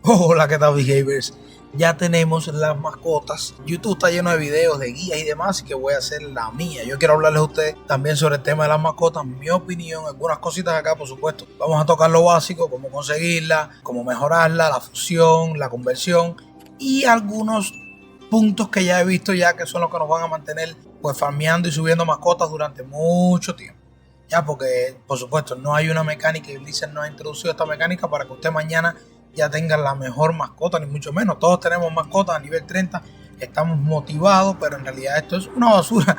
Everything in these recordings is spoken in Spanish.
Hola, ¿qué tal, behaviors? Ya tenemos las mascotas. YouTube está lleno de videos, de guías y demás, así que voy a hacer la mía. Yo quiero hablarles a ustedes también sobre el tema de las mascotas, mi opinión, algunas cositas acá, por supuesto. Vamos a tocar lo básico, cómo conseguirla, cómo mejorarla, la fusión, la conversión y algunos puntos que ya he visto ya que son los que nos van a mantener pues farmeando y subiendo mascotas durante mucho tiempo. Ya, porque por supuesto no hay una mecánica y Blizzard no ha introducido esta mecánica para que usted mañana ya tenga la mejor mascota, ni mucho menos. Todos tenemos mascotas a nivel 30, estamos motivados, pero en realidad esto es una basura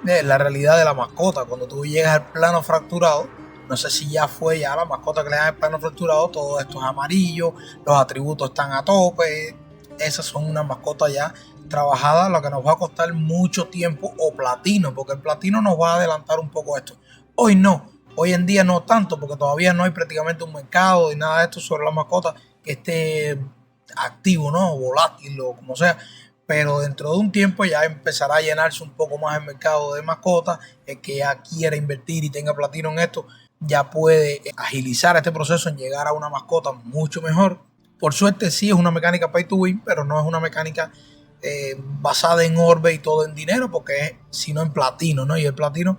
de la realidad de la mascota. Cuando tú llegas al plano fracturado, no sé si ya fue ya la mascota que le dan el plano fracturado, todo esto es amarillo, los atributos están a tope. Esas son una mascota ya trabajada, lo que nos va a costar mucho tiempo, o platino, porque el platino nos va a adelantar un poco esto. Hoy no, hoy en día no tanto, porque todavía no hay prácticamente un mercado y nada de esto sobre la mascota que esté activo, ¿no? Volátil o como sea. Pero dentro de un tiempo ya empezará a llenarse un poco más el mercado de mascotas. El que ya quiera invertir y tenga platino en esto ya puede agilizar este proceso en llegar a una mascota mucho mejor. Por suerte sí es una mecánica pay to win, pero no es una mecánica basada en orbe y todo en dinero, porque es sino en platino, ¿no? Y el platino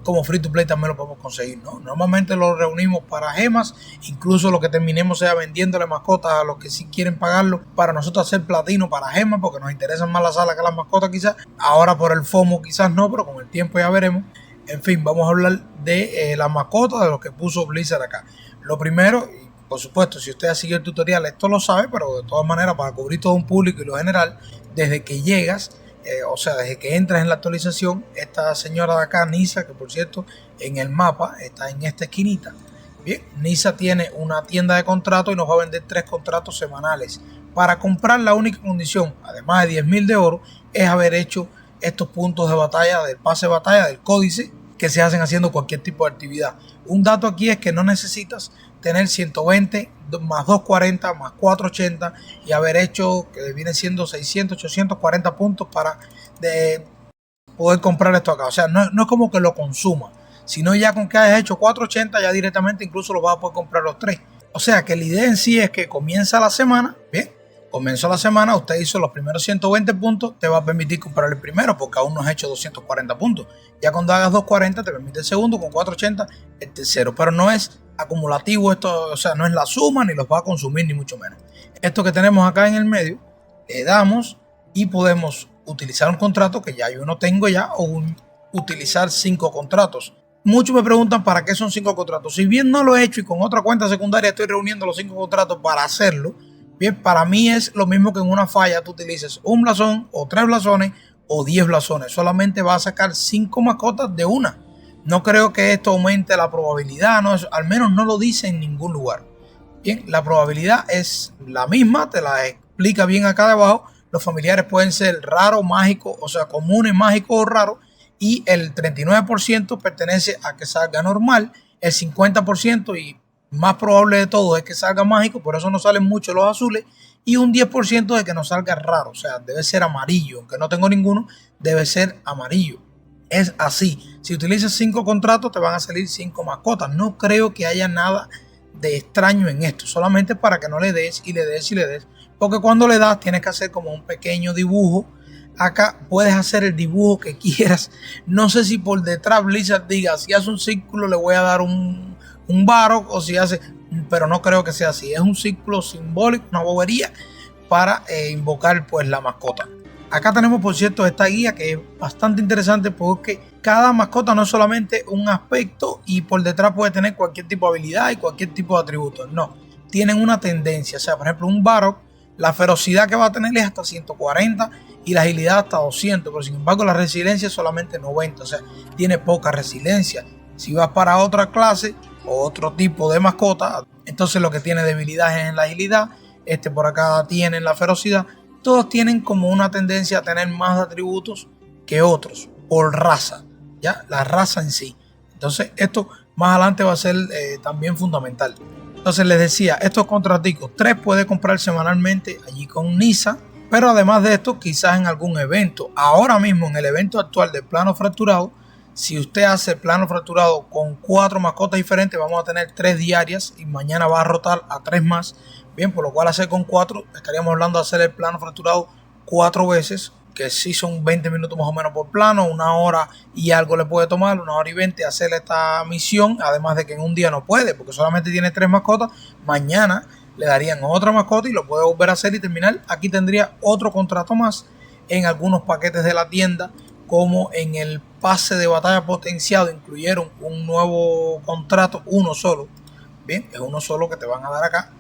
como free to play también lo podemos conseguir, ¿no? Normalmente lo reunimos para gemas, incluso lo que terminemos sea vendiéndole mascotas a los que sí quieren pagarlo para nosotros hacer platino para gemas, porque nos interesan más las salas que las mascotas quizás. Ahora por el FOMO quizás no, pero con el tiempo ya veremos. En fin, vamos a hablar de las mascotas, de lo que puso Blizzard acá. Lo primero, y por supuesto, si usted ha seguido el tutorial, esto lo sabe, pero de todas maneras, para cubrir todo un público y lo general, desde que llegas, o sea, desde que entras en la actualización, esta señora de acá, Nisa, que por cierto en el mapa está en esta esquinita. Bien, Nisa tiene una tienda de contratos y nos va a vender 3 contratos semanales. Para comprar, la única condición, además de 10.000 de oro, es haber hecho estos puntos de batalla, del pase de batalla, del códice, que se hacen haciendo cualquier tipo de actividad. Un dato aquí es que no necesitas tener 120 más 240 más 480 y haber hecho, que viene siendo 600, 840 puntos para poder comprar esto acá. O sea, no es como que lo consuma, sino ya con que hayas hecho 480 ya directamente incluso lo vas a poder comprar los 3. O sea que la idea en sí es que comienza la semana, bien, comenzó la semana, usted hizo los primeros 120 puntos, te va a permitir comprar el primero porque aún no has hecho 240 puntos. Ya cuando hagas 240 te permite el segundo, con 480 el tercero, pero no es acumulativo esto, o sea, no es la suma ni los va a consumir ni mucho menos. Esto que tenemos acá en el medio, le damos y podemos utilizar un contrato que ya yo no tengo ya o utilizar 5 contratos. Muchos me preguntan para qué son 5 contratos. Si bien no lo he hecho y con otra cuenta secundaria estoy reuniendo los 5 contratos para hacerlo, bien, para mí es lo mismo que en una falla tú utilices un blasón o 3 blasones o 10 blasones. Solamente vas a sacar 5 mascotas de una. No creo que esto aumente la probabilidad, no, al menos no lo dice en ningún lugar. Bien, la probabilidad es la misma, te la explica bien acá debajo. Los familiares pueden ser raros, mágicos, o sea, comunes, mágicos o raros. Y el 39% pertenece a que salga normal, el 50% y más probable de todo es que salga mágico, por eso no salen mucho los azules, y un 10% de que no salga raro, o sea, debe ser amarillo, aunque no tengo ninguno, debe ser amarillo. Es así, si utilizas 5 contratos te van a salir 5 mascotas, no creo que haya nada de extraño en esto, solamente para que no le des y le des y le des, porque cuando le das tienes que hacer como un pequeño dibujo. Acá puedes hacer el dibujo que quieras. No sé si por detrás Blizzard diga, si hace un círculo le voy a dar un Varrock, o si hace, pero no creo que sea así. Es un círculo simbólico, una bobería para invocar pues la mascota. Acá tenemos por cierto esta guía que es bastante interesante porque cada mascota no es solamente un aspecto y por detrás puede tener cualquier tipo de habilidad y cualquier tipo de atributo. No, tienen una tendencia. O sea, por ejemplo, un Varrock, la ferocidad que va a tener es hasta 140 y la agilidad hasta 200, pero sin embargo la resiliencia es solamente 90, o sea, tiene poca resiliencia. Si vas para otra clase o otro tipo de mascota, entonces lo que tiene debilidad es en la agilidad, por acá tiene la ferocidad. Todos tienen como una tendencia a tener más atributos que otros por raza, ya la raza en sí. Entonces esto más adelante va a ser también fundamental. Entonces les decía, estos contraticos 3 puede comprar semanalmente allí con Nisa, pero además de esto quizás en algún evento. Ahora mismo en el evento actual del plano fracturado Si usted hace el plano fracturado con 4 mascotas diferentes, vamos a tener 3 diarias y mañana va a rotar a 3 más. Bien, por lo cual hacer con 4, estaríamos hablando de hacer el plano fracturado 4 veces, que sí son 20 minutos más o menos por plano, 1 hora y algo le puede tomar, 1 hora y 20 hacer esta misión, además de que en un día no puede, porque solamente tiene 3 mascotas, mañana le darían otra mascota y lo puede volver a hacer y terminar. Aquí tendría otro contrato más en algunos paquetes de la tienda, como en el pase de batalla potenciado incluyeron un nuevo contrato, uno solo. Bien, es uno solo que te van a dar acá,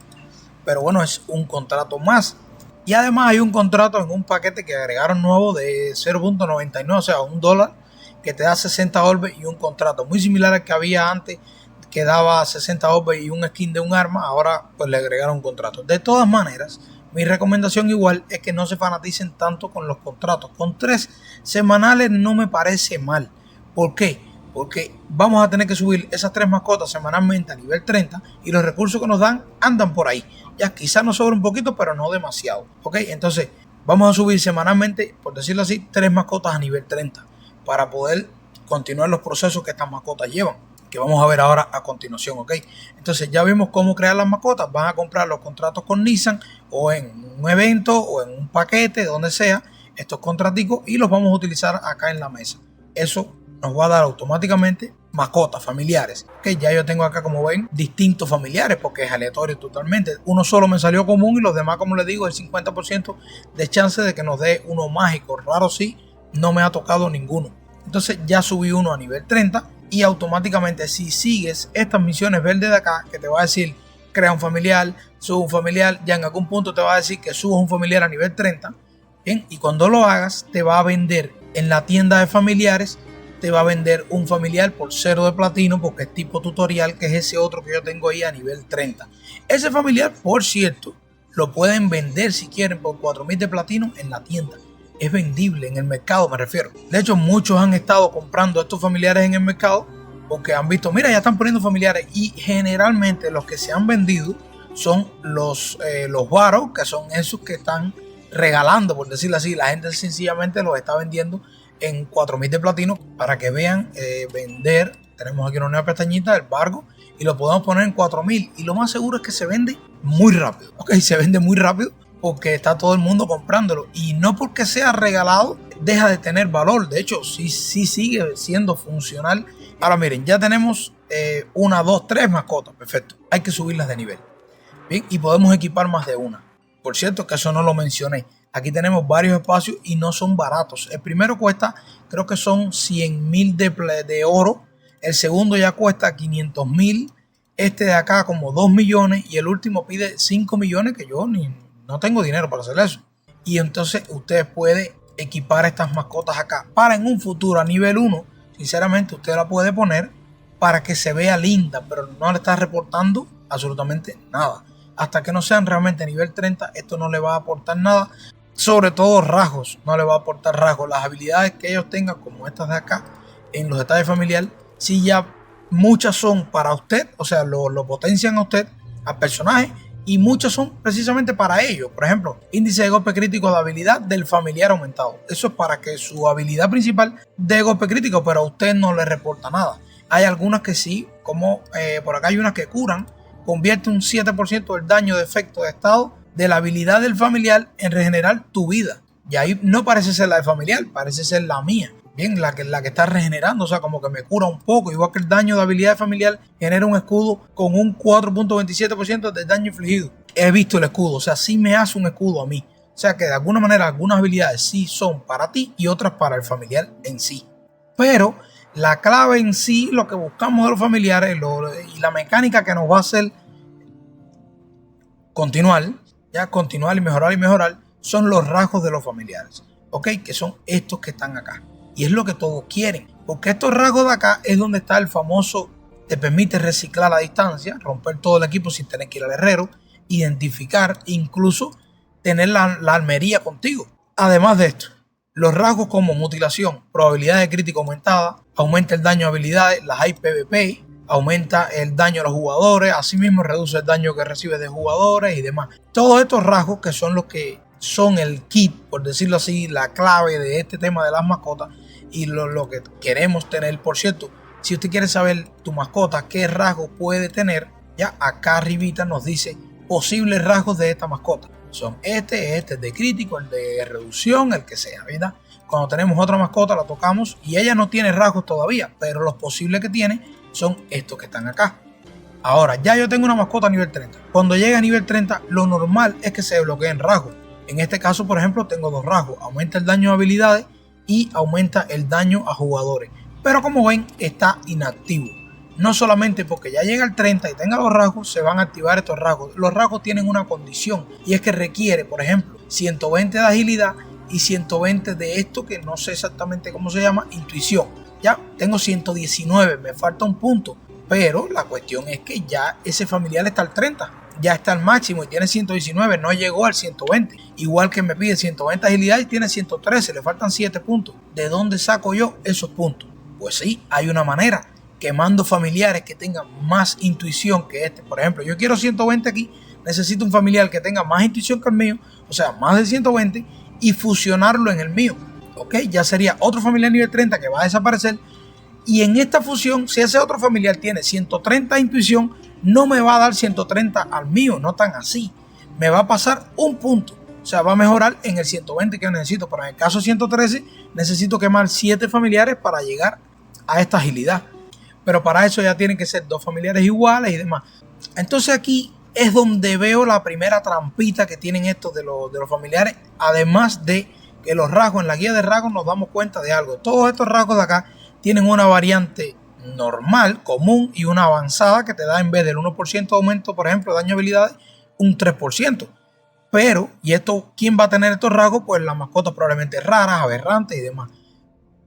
pero bueno, es un contrato más. Y además hay un contrato en un paquete que agregaron nuevo de 0.99, o sea, $1, que te da 60 orbes y un contrato muy similar al que había antes, que daba 60 orbes y un skin de un arma. Ahora pues le agregaron un contrato. De todas maneras, mi recomendación igual es que no se fanaticen tanto con los contratos. Con 3 semanales no me parece mal. ¿Por qué? Porque vamos a tener que subir esas 3 mascotas semanalmente a nivel 30 y los recursos que nos dan andan por ahí. Ya quizás nos sobra un poquito, pero no demasiado. ¿Ok? Entonces vamos a subir semanalmente, por decirlo así, 3 mascotas a nivel 30 para poder continuar los procesos que estas mascotas llevan, que vamos a ver ahora a continuación. ¿Ok? Entonces ya vimos cómo crear las mascotas. Van a comprar los contratos con Nissan o en un evento o en un paquete, donde sea, estos contraticos, y los vamos a utilizar acá en la mesa. Eso nos va a dar automáticamente mascotas familiares. Que ya yo tengo acá, como ven, distintos familiares, porque es aleatorio totalmente. Uno solo me salió común y los demás, como les digo, el 50% de chance de que nos dé uno mágico. Raro sí, no me ha tocado ninguno. Entonces ya subí uno a nivel 30 y automáticamente, si sigues estas misiones verdes de acá, que te va a decir crea un familiar, sube un familiar, ya en algún punto te va a decir que subas un familiar a nivel 30. Bien, y cuando lo hagas te va a vender en la tienda de familiares, te va a vender un familiar por 0 de platino, porque es tipo tutorial, que es ese otro que yo tengo ahí a nivel 30. Ese familiar, por cierto, lo pueden vender si quieren por 4.000 de platino en la tienda. Es vendible en el mercado, me refiero. De hecho, muchos han estado comprando estos familiares en el mercado porque han visto, mira, ya están poniendo familiares, y generalmente los que se han vendido son los varos, que son esos que están regalando, por decirlo así. La gente sencillamente los está vendiendo en 4.000 de platino para que vean vender. Tenemos aquí una nueva pestañita del Vargo y lo podemos poner en 4.000, y lo más seguro es que se vende muy rápido. Ok, se vende muy rápido porque está todo el mundo comprándolo, y no porque sea regalado deja de tener valor. De hecho, sí sigue siendo funcional. Ahora miren, ya tenemos 1, 2, 3 mascotas. Perfecto, hay que subirlas de nivel. Bien, y podemos equipar más de una. Por cierto, que eso no lo mencioné. Aquí tenemos varios espacios y no son baratos. El primero cuesta, creo que son 100.000 de oro. El segundo ya cuesta 500.000. Este de acá como 2 millones. Y el último pide 5 millones, que yo no tengo dinero para hacer eso. Y entonces usted puede equipar estas mascotas acá para en un futuro a nivel 1. Sinceramente usted la puede poner para que se vea linda, pero no le está reportando absolutamente nada. Hasta que no sean realmente nivel 30, esto no le va a aportar nada. Sobre todo rasgos, no le va a aportar rasgos. Las habilidades que ellos tengan, como estas de acá, en los detalles familiares, si ya muchas son para usted, o sea, lo potencian a usted, al personaje, y muchas son precisamente para ellos. Por ejemplo, índice de golpe crítico de habilidad del familiar aumentado. Eso es para que su habilidad principal dé golpe crítico, pero a usted no le reporta nada. Hay algunas que sí, como por acá hay unas que curan, convierte un 7% del daño de efecto de estado de la habilidad del familiar en regenerar tu vida. Y ahí no parece ser la del familiar, parece ser la mía. Bien, la que está regenerando, o sea, como que me cura un poco. Igual que el daño de habilidad familiar genera un escudo con un 4.27% del daño infligido. He visto el escudo, o sea, sí me hace un escudo a mí. O sea que de alguna manera algunas habilidades sí son para ti y otras para el familiar en sí. Pero la clave en sí, lo que buscamos de los familiares y la mecánica que nos va a hacer continuar y mejorar, son los rasgos de los familiares. ¿Ok? Que son estos que están acá. Y es lo que todos quieren. Porque estos rasgos de acá es donde está el famoso, te permite reciclar a distancia, romper todo el equipo sin tener que ir al herrero, identificar, incluso tener la armería contigo. Además de esto, los rasgos como mutilación, probabilidad de crítico aumentada, aumenta el daño de habilidades, las hay PvP, aumenta el daño a los jugadores, asimismo reduce el daño que recibes de jugadores y demás. Todos estos rasgos que son los que son el kit, por decirlo así, la clave de este tema de las mascotas, y lo que queremos tener. Por cierto, si usted quiere saber tu mascota qué rasgos puede tener, ya acá arribita nos dice posibles rasgos de esta mascota. Son este de crítico, el de reducción, el que sea, ¿verdad? Cuando tenemos otra mascota la tocamos y ella no tiene rasgos todavía, pero los posibles que tiene son estos que están acá. Ahora, ya yo tengo una mascota a nivel 30. Cuando llega a nivel 30, lo normal es que se desbloqueen rasgos. En este caso, por ejemplo, tengo dos rasgos. Aumenta el daño a habilidades y aumenta el daño a jugadores. Pero como ven, está inactivo. No solamente porque ya llega al 30 y tenga los rasgos, se van a activar estos rasgos. Los rasgos tienen una condición y es que requiere, por ejemplo, 120 de agilidad y 120 de esto que no sé exactamente cómo se llama, intuición. Ya tengo 119, me falta un punto. Pero la cuestión es que ya ese familiar está al 30, ya está al máximo y tiene 119, no llegó al 120. Igual que me pide 120 agilidad y tiene 113, le faltan 7 puntos. ¿De dónde saco yo esos puntos? Pues sí, hay una manera, quemando familiares que tengan más intuición que este. Por ejemplo, yo quiero 120 aquí, necesito un familiar que tenga más intuición que el mío, o sea, más de 120, y fusionarlo en el mío. ¿Ok? Ya sería otro familiar nivel 30 que va a desaparecer. Y en esta fusión, si ese otro familiar tiene 130 de intuición, no me va a dar 130 al mío, no tan así. Me va a pasar un punto. O sea, va a mejorar en el 120 que necesito. Pero en el caso 113, necesito quemar 7 familiares para llegar a esta agilidad. Pero para eso ya tienen que ser 2 familiares iguales y demás. Entonces aquí es donde veo la primera trampita que tienen estos de los familiares. Además de que los rasgos, en la guía de rasgos nos damos cuenta de algo. Todos estos rasgos de acá tienen una variante normal, común y una avanzada que te da en vez del 1% de aumento, por ejemplo, de daño a habilidades, un 3%. Pero, ¿y esto quién va a tener estos rasgos? Pues las mascotas probablemente raras, aberrantes y demás.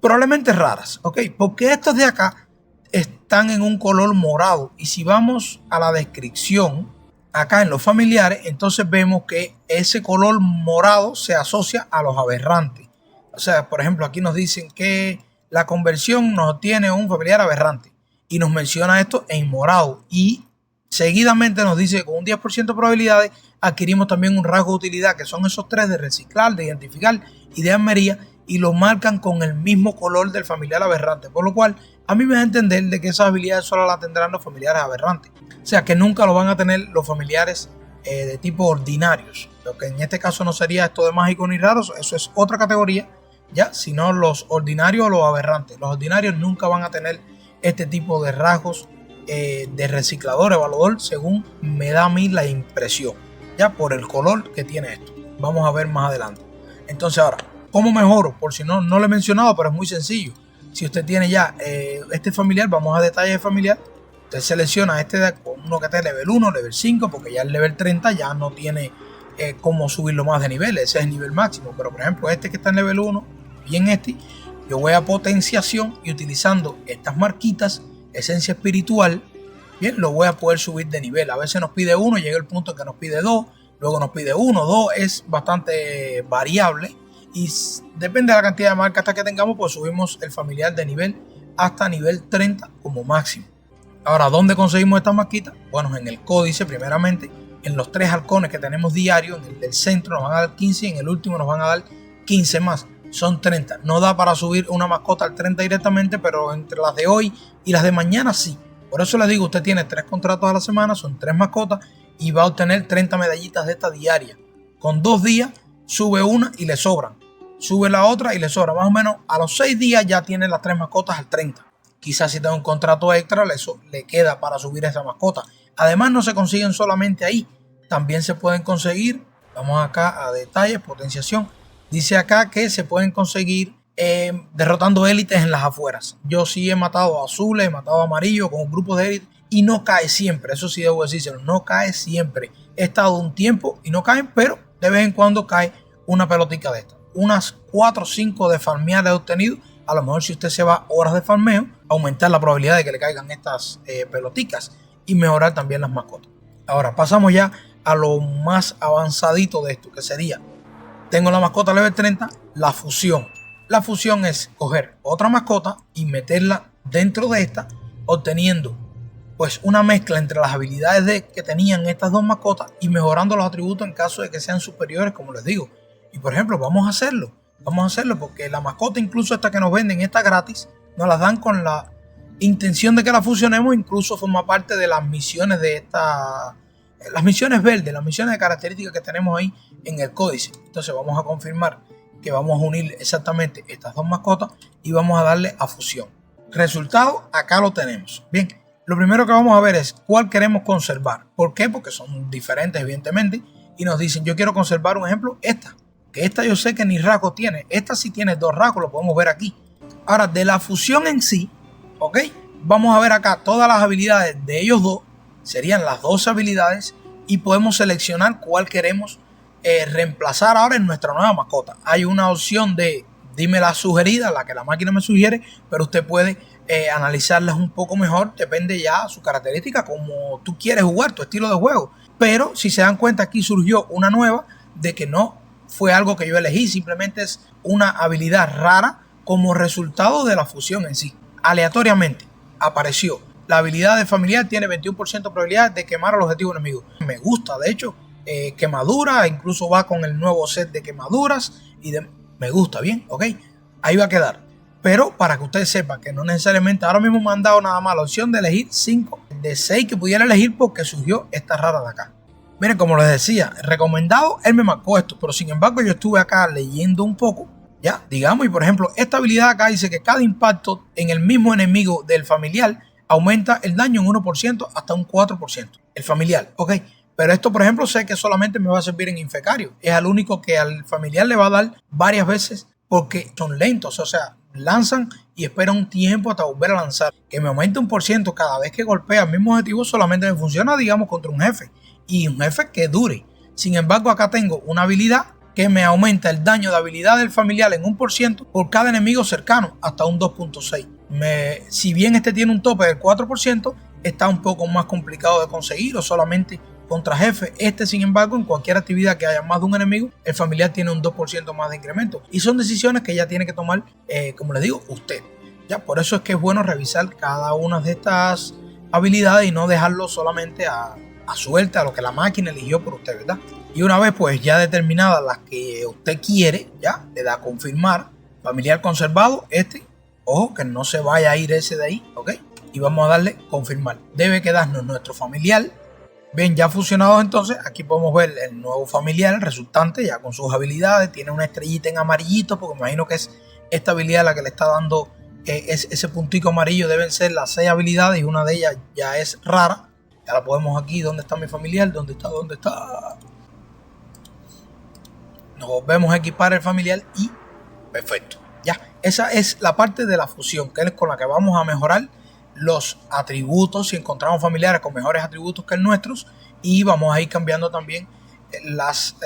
Probablemente raras, ¿ok? Porque estos de acá están en un color morado. Y si vamos a la descripción, acá en los familiares, entonces vemos que ese color morado se asocia a los aberrantes. O sea, por ejemplo, aquí nos dicen que la conversión nos obtiene un familiar aberrante y nos menciona esto en morado y seguidamente nos dice que con un 10% de probabilidades adquirimos también un rasgo de utilidad que son esos 3 de reciclar, de identificar y de armería y lo marcan con el mismo color del familiar aberrante, por lo cual a mí me da a entender de que esas habilidades solo las tendrán los familiares aberrantes, o sea que nunca lo van a tener los familiares de tipo ordinarios, lo que en este caso no sería esto de mágico ni raros, eso es otra categoría. Ya, sino los ordinarios o los aberrantes. Los ordinarios nunca van a tener este tipo de rasgos de reciclador, evaluador, según me da a mí la impresión, ya por el color que tiene esto. Vamos a ver más adelante. Entonces ahora, ¿cómo mejoro? Por si no lo he mencionado, pero es muy sencillo. Si usted tiene ya este familiar, vamos a detalles de familiar. Usted selecciona este de uno que está en level 1, level 5, porque ya el level 30 ya no tiene cómo subirlo más de nivel, ese es el nivel máximo. Pero por ejemplo este que está en level 1 y en este yo voy a potenciación y utilizando estas marquitas, esencia espiritual, bien, lo voy a poder subir de nivel. A veces nos pide 1, llega el punto en que nos pide 2, luego nos pide 1, 2, es bastante variable y depende de la cantidad de marcas que tengamos, pues subimos el familiar de nivel hasta nivel 30 como máximo. Ahora, ¿dónde conseguimos estas marquitas? Bueno, en el códice primeramente, en los 3 halcones que tenemos diarios, en el del centro nos van a dar 15 y en el último nos van a dar 15 más. Son 30. No da para subir una mascota al 30 directamente, pero entre las de hoy y las de mañana sí. Por eso les digo, usted tiene 3 contratos a la semana, son 3 mascotas y va a obtener 30 medallitas de esta diaria. Con 2 días sube una y le sobran. Sube la otra y le sobra. Más o menos a los 6 días ya tiene las 3 mascotas al 30. Quizás si tenga un contrato extra le queda para subir esa mascota. Además no se consiguen solamente ahí. También se pueden conseguir, vamos acá a detalles, potenciación. Dice acá que se pueden conseguir derrotando élites en las afueras. Yo sí he matado a azules, he matado a amarillos con un grupo de élites y no cae siempre. Eso sí debo decírselo, no cae siempre. He estado un tiempo y no caen, pero de vez en cuando cae una pelotica de esta. Unas 4 o 5 de farmear he obtenido. A lo mejor si usted se va horas de farmeo, aumentar la probabilidad de que le caigan estas peloticas y mejorar también las mascotas. Ahora pasamos ya a lo más avanzadito de esto, que sería, tengo la mascota level 30, la fusión. La fusión es coger otra mascota y meterla dentro de esta, obteniendo pues una mezcla entre las habilidades que tenían estas dos mascotas y mejorando los atributos en caso de que sean superiores, como les digo. Y por ejemplo, vamos a hacerlo. Vamos a hacerlo porque la mascota, incluso esta que nos venden, esta gratis, nos las dan con la intención de que la fusionemos, incluso forma parte de las misiones de esta, las misiones verdes, las misiones de características que tenemos ahí en el códice. Entonces vamos a confirmar que vamos a unir exactamente estas dos mascotas y vamos a darle a fusión. Resultado, acá lo tenemos. Bien, lo primero que vamos a ver es cuál queremos conservar. ¿Por qué? Porque son diferentes, evidentemente, y nos dicen, yo quiero conservar un ejemplo, esta, que esta yo sé que ni rasgo tiene. Esta sí tiene dos rasgos, lo podemos ver aquí. Ahora, de la fusión en sí, ¿ok? Vamos a ver acá todas las habilidades de ellos dos, serían las dos habilidades, y podemos seleccionar cuál queremos reemplazar ahora en nuestra nueva mascota. Hay una opción de dime la sugerida, la que la máquina me sugiere, pero usted puede analizarlas un poco mejor, depende ya de su característica, como tú quieres jugar, tu estilo de juego. Pero si se dan cuenta, aquí surgió una nueva de que no fue algo que yo elegí, simplemente es una habilidad rara como resultado de la fusión en sí. Aleatoriamente apareció. La habilidad de familiar tiene 21% de probabilidad de quemar al objetivo enemigo. Me gusta, de hecho, quemadura, incluso va con el nuevo set de quemaduras y me gusta, bien, ok. Ahí va a quedar. Pero para que ustedes sepan que no necesariamente, ahora mismo me han dado nada más la opción de elegir 5 de 6 que pudiera elegir porque surgió esta rara de acá. Miren, como les decía, recomendado, él me marcó esto, pero sin embargo yo estuve acá leyendo un poco, ya, digamos, y por ejemplo, esta habilidad acá dice que cada impacto en el mismo enemigo del familiar aumenta el daño en 1% hasta un 4%. El familiar, ok. Pero esto, por ejemplo, sé que solamente me va a servir en Infecario. Es al único que al familiar le va a dar varias veces porque son lentos, o sea, lanzan y esperan un tiempo hasta volver a lanzar. Que me aumente un por ciento cada vez que golpea el mismo objetivo solamente me funciona, digamos, contra un jefe. Y un jefe que dure. Sin embargo, acá tengo una habilidad que me aumenta el daño de habilidad del familiar en 1% por cada enemigo cercano, hasta un 2.6. Si bien este tiene un tope del 4%, está un poco más complicado de conseguir o solamente contra jefe. Este, sin embargo, en cualquier actividad que haya más de un enemigo, el familiar tiene un 2% más de incremento. Y son decisiones que ya tiene que tomar, como les digo, usted. Ya, por eso es que es bueno revisar cada una de estas habilidades y no dejarlo solamente a suerte, a lo que la máquina eligió por usted, ¿verdad? Y una vez pues ya determinadas las que usted quiere, ya le da a confirmar, familiar conservado, ojo que no se vaya a ir ese de ahí, ¿ok? Y vamos a darle confirmar. Debe quedarnos nuestro familiar. Bien, ya fusionados entonces, aquí podemos ver el nuevo familiar, el resultante, ya con sus habilidades, tiene una estrellita en amarillito, porque imagino que es esta habilidad la que le está dando ese puntico amarillo, deben ser las 6 habilidades y una de ellas ya es rara. Ya la podemos aquí, ¿dónde está mi familiar? ¿Dónde está? ¿Dónde está? Nos volvemos a equipar el familiar y perfecto. Ya, esa es la parte de la fusión, que es con la que vamos a mejorar los atributos, si encontramos familiares con mejores atributos que el nuestros, y vamos a ir cambiando también las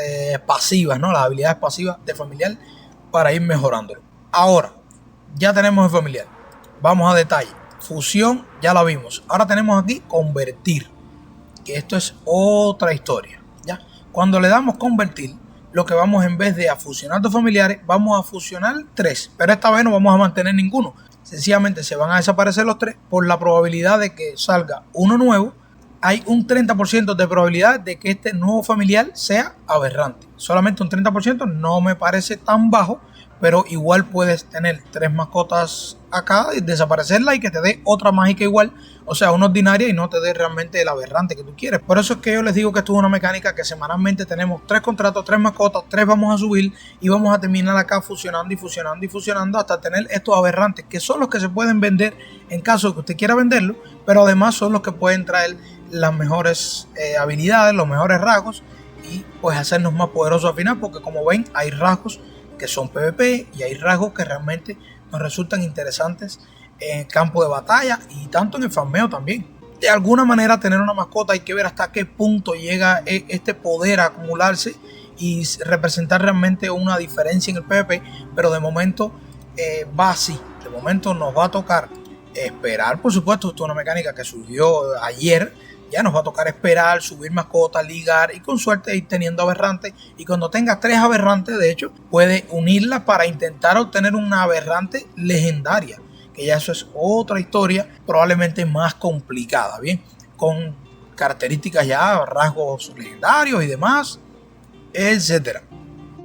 pasivas, ¿no? Las habilidades pasivas de familiar para ir mejorándolo. Ahora, ya tenemos el familiar. Vamos a detalle. Fusión, ya la vimos. Ahora tenemos aquí convertir, que esto es otra historia, ¿ya? Cuando le damos convertir, lo que vamos, en vez de a fusionar dos familiares, vamos a fusionar 3, pero esta vez no vamos a mantener ninguno. Sencillamente se van a desaparecer los 3 por la probabilidad de que salga uno nuevo. Hay un 30% de probabilidad de que este nuevo familiar sea aberrante. Solamente un 30% no me parece tan bajo, pero igual puedes tener 3 mascotas acá y desaparecerla y que te dé otra mágica igual, o sea, una ordinaria, y no te dé realmente el aberrante que tú quieres. Por eso es que yo les digo que esto es una mecánica que semanalmente tenemos 3 contratos, 3 mascotas, 3 vamos a subir y vamos a terminar acá fusionando y fusionando y fusionando hasta tener estos aberrantes, que son los que se pueden vender en caso de que usted quiera venderlo, pero además son los que pueden traer las mejores habilidades, los mejores rasgos y pues hacernos más poderosos al final, porque como ven hay rasgos que son PvP y hay rasgos que realmente nos resultan interesantes en el campo de batalla y tanto en el farmeo también. De alguna manera tener una mascota hay que ver hasta qué punto llega este poder a acumularse y representar realmente una diferencia en el PvP, pero de momento va así. De momento nos va a tocar esperar, por supuesto, esto es una mecánica que surgió ayer. Ya nos va a tocar esperar, subir mascotas, ligar y con suerte ir teniendo aberrantes. Y cuando tengas 3 aberrantes, de hecho, puedes unirlas para intentar obtener una aberrante legendaria. Que ya eso es otra historia, probablemente más complicada, ¿bien? Con características ya, rasgos legendarios y demás, etcétera.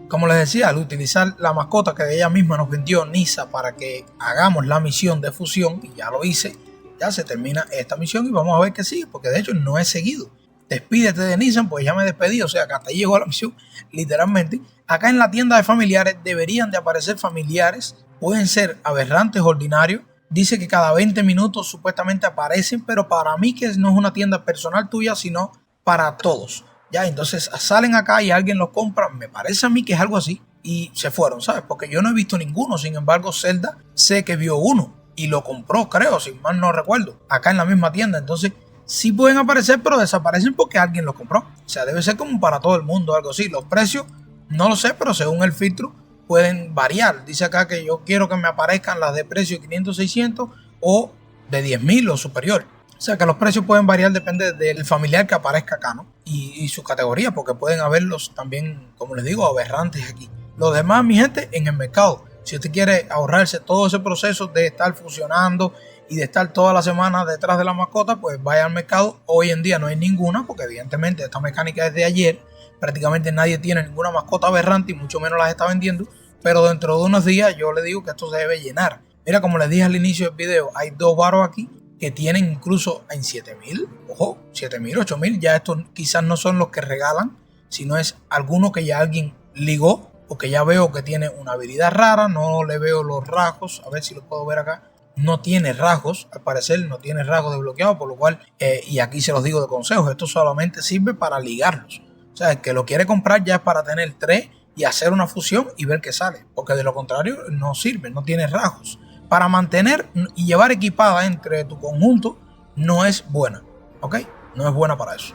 Como les decía, al utilizar la mascota que ella misma nos vendió Nisa para que hagamos la misión de fusión, y ya lo hice, ya se termina esta misión y vamos a ver qué sigue, porque de hecho no he seguido. Despídete de Nissan, pues ya me despedí, o sea que hasta ahí llegó la misión, literalmente. Acá en la tienda de familiares deberían de aparecer familiares, pueden ser aberrantes, ordinarios. Dice que cada 20 minutos supuestamente aparecen, pero para mí que no es una tienda personal tuya, sino para todos. Ya, entonces salen acá y alguien los compra, me parece a mí que es algo así, y se fueron, ¿sabes? Porque yo no he visto ninguno, sin embargo Zelda sé que vio uno y lo compró, creo, si mal no recuerdo, acá en la misma tienda. Entonces sí pueden aparecer, pero desaparecen porque alguien los compró. O sea, debe ser como para todo el mundo, algo así. Los precios, no lo sé, pero según el filtro pueden variar. Dice acá que yo quiero que me aparezcan las de precio 500, 600 o de 10.000 o superior. O sea que los precios pueden variar, depende del familiar que aparezca acá, ¿no? Y su categoría, porque pueden haberlos también, como les digo, aberrantes aquí. Lo demás, mi gente, en el mercado. Si usted quiere ahorrarse todo ese proceso de estar fusionando y de estar toda la semana detrás de la mascota, pues vaya al mercado. Hoy en día no hay ninguna, porque evidentemente esta mecánica es de ayer. Prácticamente nadie tiene ninguna mascota aberrante y mucho menos las está vendiendo. Pero dentro de unos días yo le digo que esto se debe llenar. Mira, como les dije al inicio del video, hay dos varos aquí que tienen incluso en 7.000, ojo, 7.000, 8.000, ya estos quizás no son los que regalan, sino es alguno que ya alguien ligó, porque ya veo que tiene una habilidad rara, no le veo los rasgos, a ver si lo puedo ver acá, no tiene rasgos, al parecer no tiene rasgos desbloqueados, por lo cual, y aquí se los digo de consejos, esto solamente sirve para ligarlos, o sea, el que lo quiere comprar ya es para tener 3 y hacer una fusión y ver qué sale, porque de lo contrario no sirve, no tiene rasgos. Para mantener y llevar equipada entre tu conjunto no es buena, ¿ok? No es buena para eso.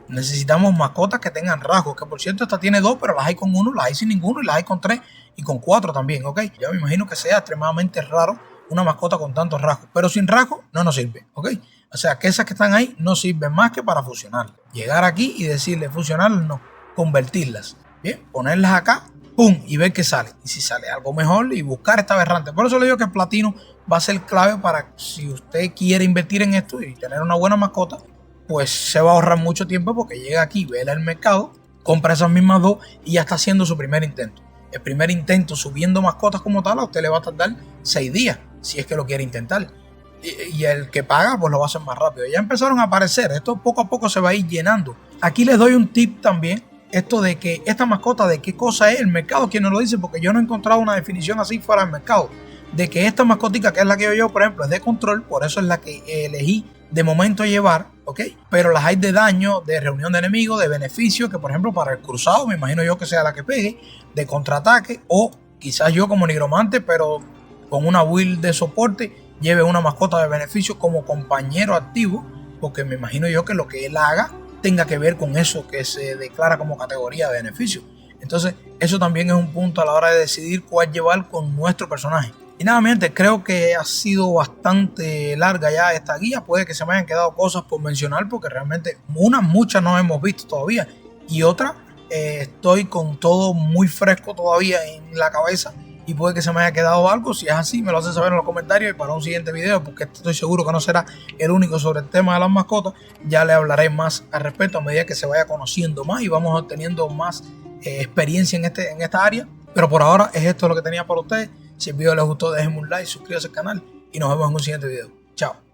Necesitamos mascotas que tengan rasgos, que por cierto esta tiene 2, pero las hay con 1, las hay sin ninguno y las hay con 3 y con 4 también, ¿ok? Yo me imagino que sea extremadamente raro una mascota con tantos rasgos, pero sin rasgos no nos sirve, ¿ok? O sea que esas que están ahí no sirven más que para fusionar. Llegar aquí y decirle fusionarlas, no, convertirlas, bien, ponerlas acá, pum, y ver qué sale. Y si sale algo mejor y buscar esta aberrante. Por eso le digo que el platino va a ser clave para si usted quiere invertir en esto y tener una buena mascota, pues se va a ahorrar mucho tiempo porque llega aquí, ve el mercado, compra esas mismas 2 y ya está haciendo su primer intento. El primer intento subiendo mascotas como tal, a usted le va a tardar 6 días, si es que lo quiere intentar. Y el que paga, pues lo va a hacer más rápido. Ya empezaron a aparecer, esto poco a poco se va a ir llenando. Aquí les doy un tip también. Esto de que esta mascota, de qué cosa es el mercado, quien nos lo dice, porque yo no he encontrado una definición así fuera del mercado. De que esta mascotica, que es la que yo llevo, por ejemplo, es de control, por eso es la que elegí de momento llevar, ¿ok? Pero las hay de daño, de reunión de enemigos, de beneficio, que por ejemplo para el cruzado, me imagino yo que sea la que pegue, de contraataque, o quizás yo como nigromante, pero con una build de soporte, lleve una mascota de beneficio como compañero activo, porque me imagino yo que lo que él haga tenga que ver con eso que se declara como categoría de beneficio. Entonces eso también es un punto a la hora de decidir cuál llevar con nuestro personaje. Y nada, mi gente, creo que ha sido bastante larga ya esta guía. Puede que se me hayan quedado cosas por mencionar porque realmente muchas no hemos visto todavía. Y otras estoy con todo muy fresco todavía en la cabeza. Y puede que se me haya quedado algo. Si es así, me lo hacen saber en los comentarios y para un siguiente video, porque estoy seguro que no será el único sobre el tema de las mascotas. Ya le hablaré más al respecto a medida que se vaya conociendo más y vamos obteniendo más experiencia en esta área. Pero por ahora es esto lo que tenía para ustedes. Si el video les gustó, déjenme un like, suscríbanse al canal y nos vemos en un siguiente video. Chao.